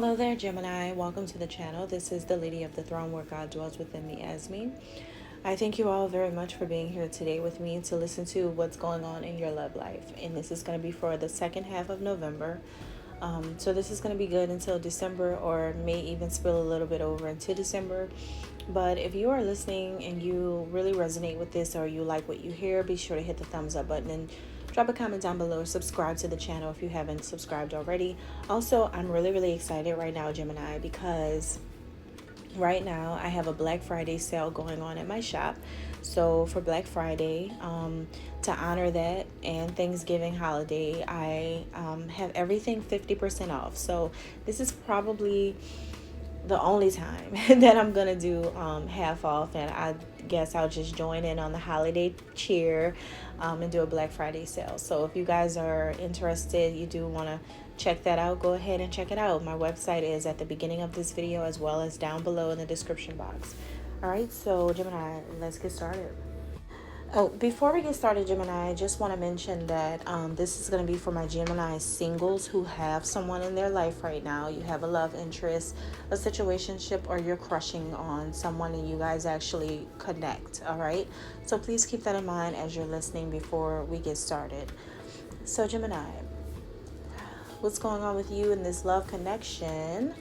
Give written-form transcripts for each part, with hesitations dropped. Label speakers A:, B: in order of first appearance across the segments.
A: Hello there, Gemini. Welcome to the channel. This is the Lady of the Throne, where God dwells within me as me. I thank you all very much for being here today with me to listen to what's going on in your love life. And this is going to be for the second half of November. So this is going to be good until December, or may even spill a little bit over into December. But if you are listening and you really resonate with this, or you like what you hear, be sure to hit the thumbs up button and drop a comment down below. Subscribe to the channel if you haven't subscribed already. Also, I'm really excited right now, Gemini, because right now I have a Black Friday sale going on at my shop. So for Black Friday, to honor that and Thanksgiving holiday, I have everything 50% off. So this is probably the only time that I'm gonna do half off, and I guess I'll just join in on the holiday cheer and do a Black Friday sale. So if you guys are interested, you do want to check that out, go ahead and check it out. My website is at the beginning of this video, as well as down below in the description box. All right, so Gemini, let's get started. Oh, before we get started, Gemini, I just want to mention that this is going to be for my Gemini singles who have someone in their life right now. You have a love interest, a situationship, or you're crushing on someone and you guys actually connect, all right? So please keep that in mind as you're listening before we get started. So Gemini, what's going on with you in this love connection?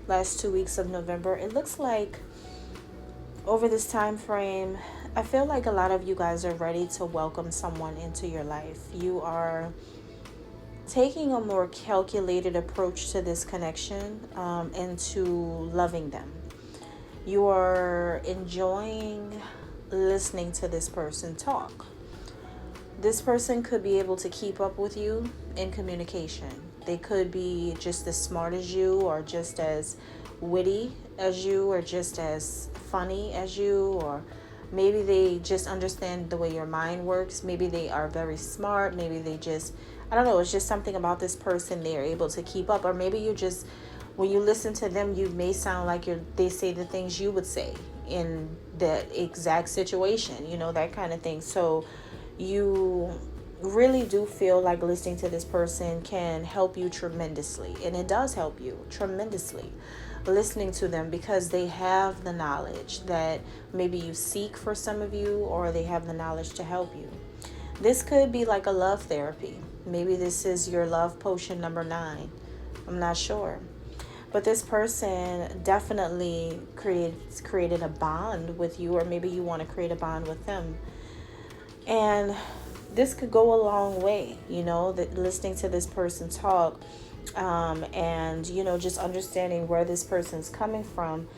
A: Last 2 weeks of November, it looks like over this time frame, I feel like a lot of you guys are ready to welcome someone into your life. You are taking a more calculated approach to this connection and to loving them. You are enjoying listening to this person talk. This person could be able to keep up with you in communication. They could be just as smart as you, or just as witty as you, or just as funny as you, or maybe they just understand the way your mind works. Maybe they are very smart. Maybe they just, I don't know, it's just something about this person they are able to keep up. Or maybe you just, when you listen to them, you may sound like they say the things you would say in that exact situation, you know, that kind of thing. So you really do feel like listening to this person can help you tremendously. And it does help you tremendously, listening to them, because they have the knowledge that maybe you seek for some of you, or they have the knowledge to help you. This could be like a love therapy. Maybe this is your love potion number 9. I'm not sure. But this person definitely created a bond with you, or maybe you want to create a bond with them. And this could go a long way, you know, that listening to this person talk, and, you know, just understanding where this person's coming from,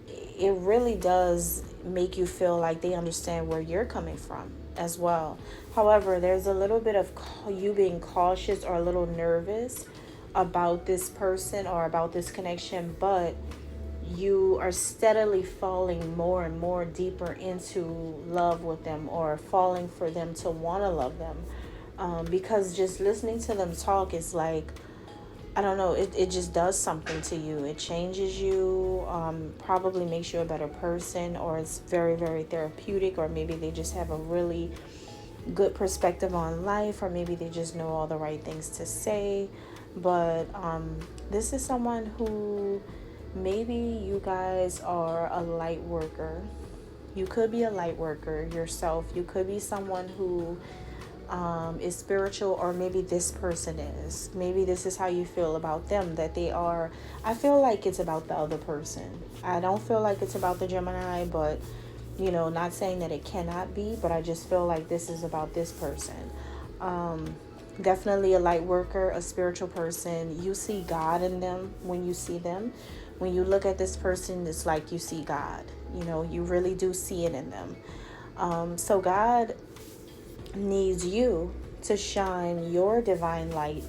A: it really does make you feel like they understand where you're coming from as well. However, there's a little bit of you being cautious or a little nervous about this person or about this connection, but you are steadily falling more and more deeper into love with them, or falling for them to want to love them, because just listening to them talk is like, I don't know, it just does something to you. It changes you, probably makes you a better person, or it's very therapeutic, or maybe they just have a really good perspective on life, or maybe they just know all the right things to say. But this is someone who, maybe you guys are a light worker. You could be a light worker yourself. You could be someone who is spiritual, or maybe this person is. Maybe this is how you feel about them, that they are. I feel like it's about the other person. I don't feel like it's about the Gemini, but, you know, not saying that it cannot be, but I just feel like this is about this person. Definitely a light worker, a spiritual person. You see God in them when you see them. When you look at this person, it's like you see God. You know, you really do see it in them. So God needs you to shine your divine light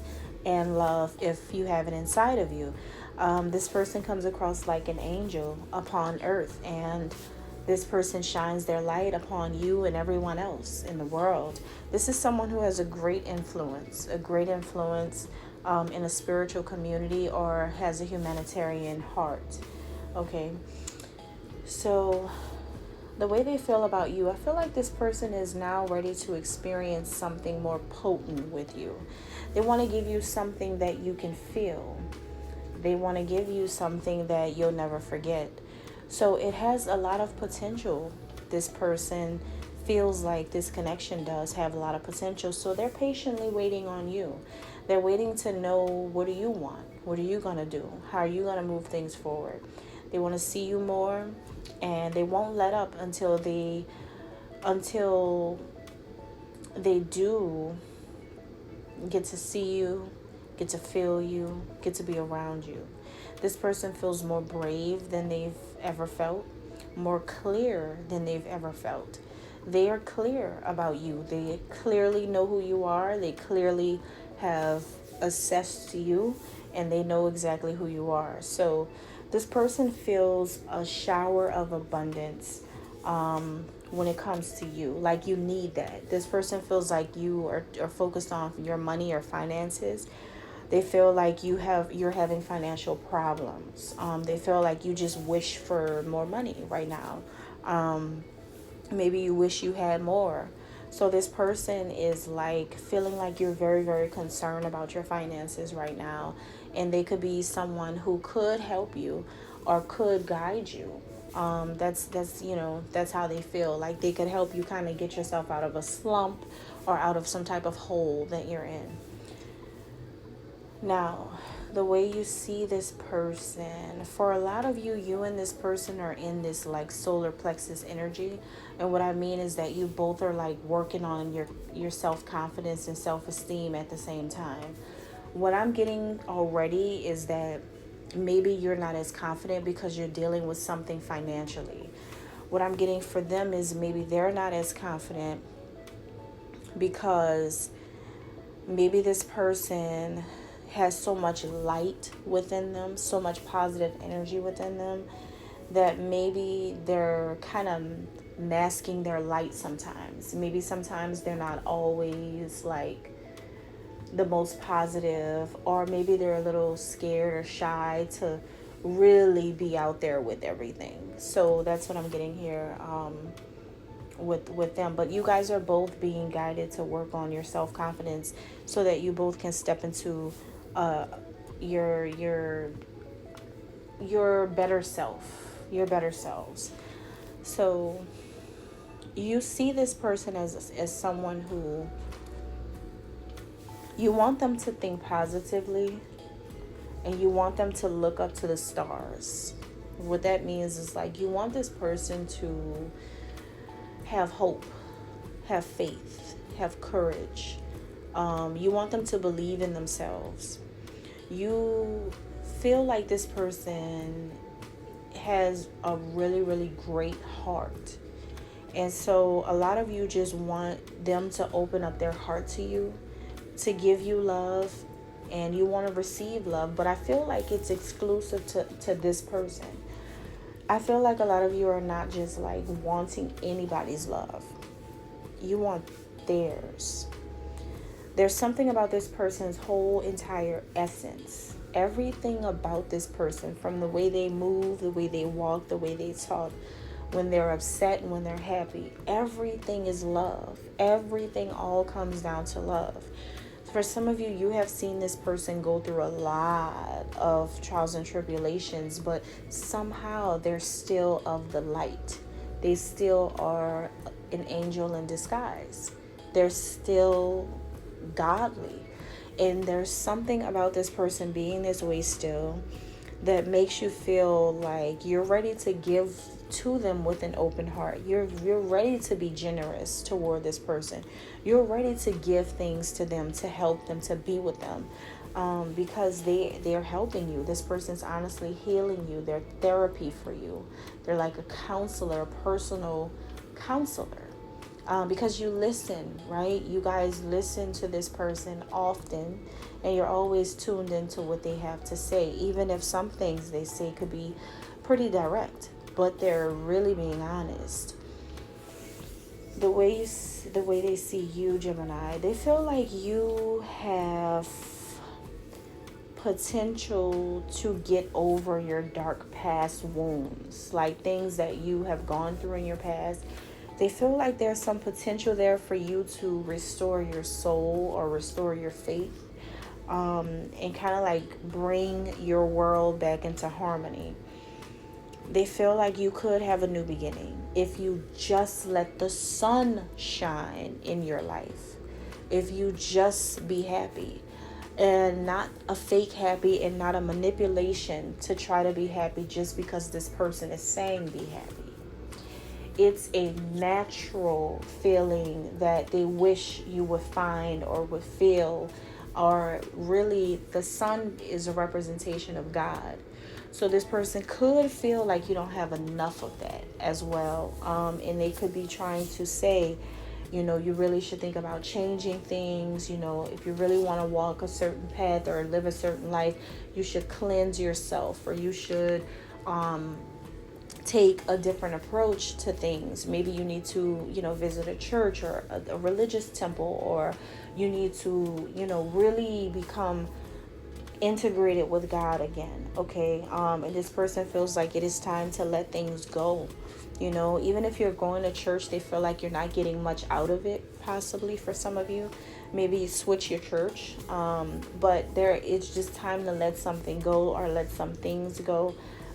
A: and love if you have it inside of you. This person comes across like an angel upon earth, and this person shines their light upon you and everyone else in the world. This is someone who has a great influence in a spiritual community, or has a humanitarian heart. Okay, so the way they feel about you, I feel like this person is now ready to experience something more potent with you. They want to give you something that you can feel. They want to give you something that you'll never forget. So it has a lot of potential. This person feels like this connection does have a lot of potential. So they're patiently waiting on you. They're waiting to know, what do you want? What are you going to do? How are you going to move things forward? They want to see you more, and they won't let up until they do get to see you, get to feel you, get to be around you. This person feels more brave than they've ever felt, more clear than they've ever felt. They are clear about you. They clearly know who you are. They clearly have assessed you, and they know exactly who you are. So this person feels a shower of abundance when it comes to you. Like, you need that. This person feels like you are focused on your money or finances. They feel like you're having financial problems. They feel like you just wish for more money right now. Maybe you wish you had more. So this person is like feeling like you're very, very concerned about your finances right now. And they could be someone who could help you or could guide you. That's how they feel. Like they could help you kind of get yourself out of a slump or out of some type of hole that you're in. Now, the way you see this person, for a lot of you, you and this person are in this like solar plexus energy. And what I mean is that you both are like working on your self-confidence and self-esteem at the same time. What I'm getting already is that maybe you're not as confident because you're dealing with something financially. What I'm getting for them is maybe they're not as confident because maybe this person has so much light within them, so much positive energy within them, that maybe they're kind of masking their light sometimes. Maybe sometimes they're not always like the most positive, or maybe they're a little scared or shy to really be out there with everything. So that's what I'm getting here with them. But you guys are both being guided to work on your self-confidence so that you both can step into your better self, your better selves. So you see this person as someone who you want them to think positively, and you want them to look up to the stars. What that means is like you want this person to have hope, have faith, have courage. You want them to believe in themselves. You feel like this person has a really, really great heart. And so a lot of you just want them to open up their heart to you, to give you love, and you want to receive love. But I feel like it's exclusive to this person. I feel like a lot of you are not just like wanting anybody's love. You want theirs. There's something about this person's whole entire essence. Everything about this person, from the way they move, the way they walk, the way they talk, when they're upset and when they're happy, everything is love. Everything all comes down to love. For some of you, you have seen this person go through a lot of trials and tribulations, but somehow they're still of the light. They still are an angel in disguise. They're still godly. And there's something about this person being this way still that makes you feel like you're ready to give to them with an open heart. You're ready to be generous toward this person. You're ready to give things to them, to help them, to be with them, because they're helping you. This person's honestly healing you. They're therapy for you. They're like a counselor, a personal counselor, because you listen, right? You guys listen to this person often, and you're always tuned into what they have to say, even if some things they say could be pretty direct, but they're really being honest. The way they see you, Gemini, they feel like you have potential to get over your dark past wounds, like things that you have gone through in your past. They feel like there's some potential there for you to restore your soul or restore your faith. and kind of like bring your world back into harmony. They feel like you could have a new beginning if you just let the sun shine in your life. If you just be happy, and not a fake happy, and not a manipulation to try to be happy just because this person is saying be happy. It's a natural feeling that they wish you would find or would feel. Or really, the sun is a representation of God. So this person could feel like you don't have enough of that as well. And they could be trying to say, you really should think about changing things. If you really want to walk a certain path or live a certain life, you should cleanse yourself, or you should take a different approach to things. Maybe you need to, visit a church or a religious temple, or you need to, really become integrated with God again. Okay. And this person feels like it is time to let things go. Even if you're going to church, they feel like you're not getting much out of it, possibly for some of you. Maybe you switch your church. But it's just time to let something go, or let some things go,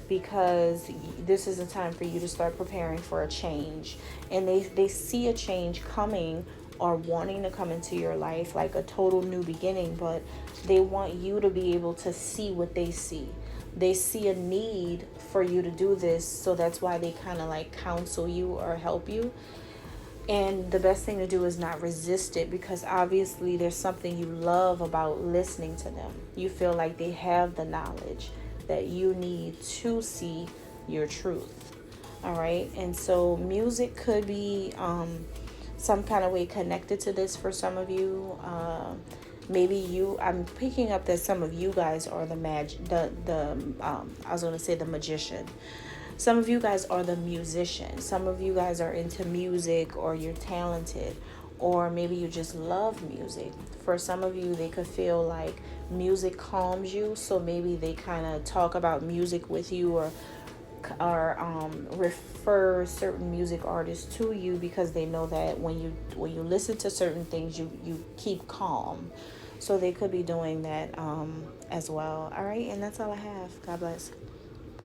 A: because this is a time for you to start preparing for a change. And they see a change coming, or wanting to come into your life, like a total new beginning, but they want you to be able to see what they see. They see a need for you to do this, so that's why they kind of like counsel you or help you. And the best thing to do is not resist it, because obviously there's something you love about listening to them. You feel like they have the knowledge that you need to see your truth. All right. And so music could be some kind of way connected to this for some of you. I'm picking up that some of you guys are the magician. Some of you guys are the musician. Some of you guys are into music, or you're talented, or maybe you just love music. For some of you, they could feel like music calms you, so maybe they kind of talk about music with you, or refer certain music artists to you, because they know that when you listen to certain things, you keep calm. So they could be doing that as well. All right, and that's all I have. God bless.